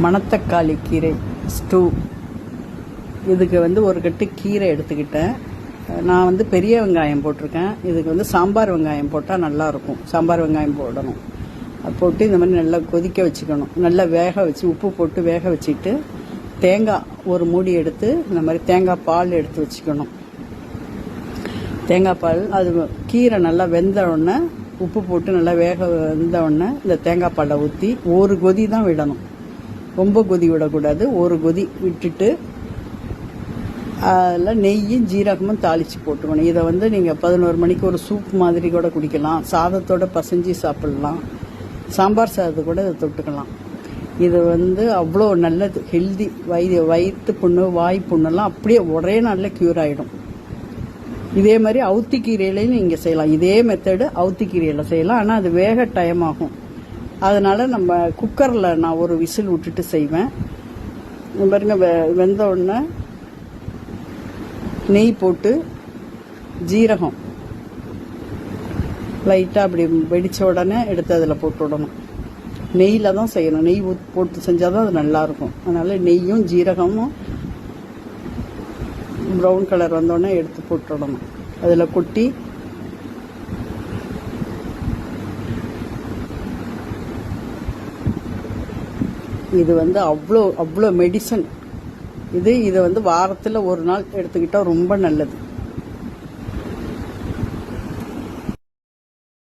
மணத்தக்காளி கீரை ஸ்டூ. இதுக்கு வந்து ஒரு கட்டு கீரை எடுத்துக்கிட்டேன். நான் வந்து பெரிய வெங்காயம் போட்டிருக்கேன். இதுக்கு வந்து சாம்பார் வெங்காயம் போட்டால் நல்லாயிருக்கும். சாம்பார் வெங்காயம் போடணும். அது போட்டு இந்த மாதிரி நல்லா கொதிக்க வச்சுக்கணும். நல்லா வேக வச்சு உப்பு போட்டு வேக வச்சுட்டு தேங்காய் ஒரு மூடி எடுத்து இந்த மாதிரி தேங்காய் பால் எடுத்து வச்சுக்கணும். தேங்காய் பால் அது கீரை நல்லா வெந்த உடனே உப்பு போட்டு நல்லா வேக வெந்த உடனே இந்த தேங்காய் பாலை ஊற்றி ஒரு கொதி தான் விடணும். ரொம்ப கொதி விடக்கூடாது. ஒரு கொதி விட்டுட்டு அதில் நெய்யும் ஜீரகமும் தாளித்து போட்டுக்கணும். இதை வந்து நீங்கள் 11 மணிக்கு ஒரு சூப் மாதிரி கூட குடிக்கலாம். சாதத்தோட பசைஞ்சு சாப்பிட்லாம். சாம்பார் சாதத்தை கூட இதை தொட்டுக்கலாம். இது வந்து அவ்வளோ நல்லது, ஹெல்தி. வயிற்று புண்ணு வாய் புண்ணெல்லாம் அப்படியே ஒரே நாளில் க்யூர் ஆகிடும். இதே மாதிரி அவுத்தி கீரையிலையும் நீங்கள் செய்யலாம். இதே மெத்தடு அவுத்தி கீரையில் செய்யலாம். ஆனால் அது வேக டைம் ஆகும். அதனால் நம்ம குக்கரில் நான் ஒரு விசில் விட்டுட்டு செய்வேன். பாருங்க, வெந்த உடனே நெய் போட்டு ஜீரகம் லைட்டாக அப்படி வெடித்த உடனே எடுத்து அதில் போட்டு விடணும். நெய்யில் தான் செய்யணும். நெய் போட்டு செஞ்சால் தான் அது நல்லாயிருக்கும். அதனால் நெய்யும் ஜீரகமும் ப்ரௌன் கலர் வந்தோடனே எடுத்து போட்டுடணும். அதில் கொட்டி இது வந்து அவ்வளோ மெடிசன். இதை வந்து வாரத்தில் ஒரு நாள் எடுத்துக்கிட்டால் ரொம்ப நல்லது.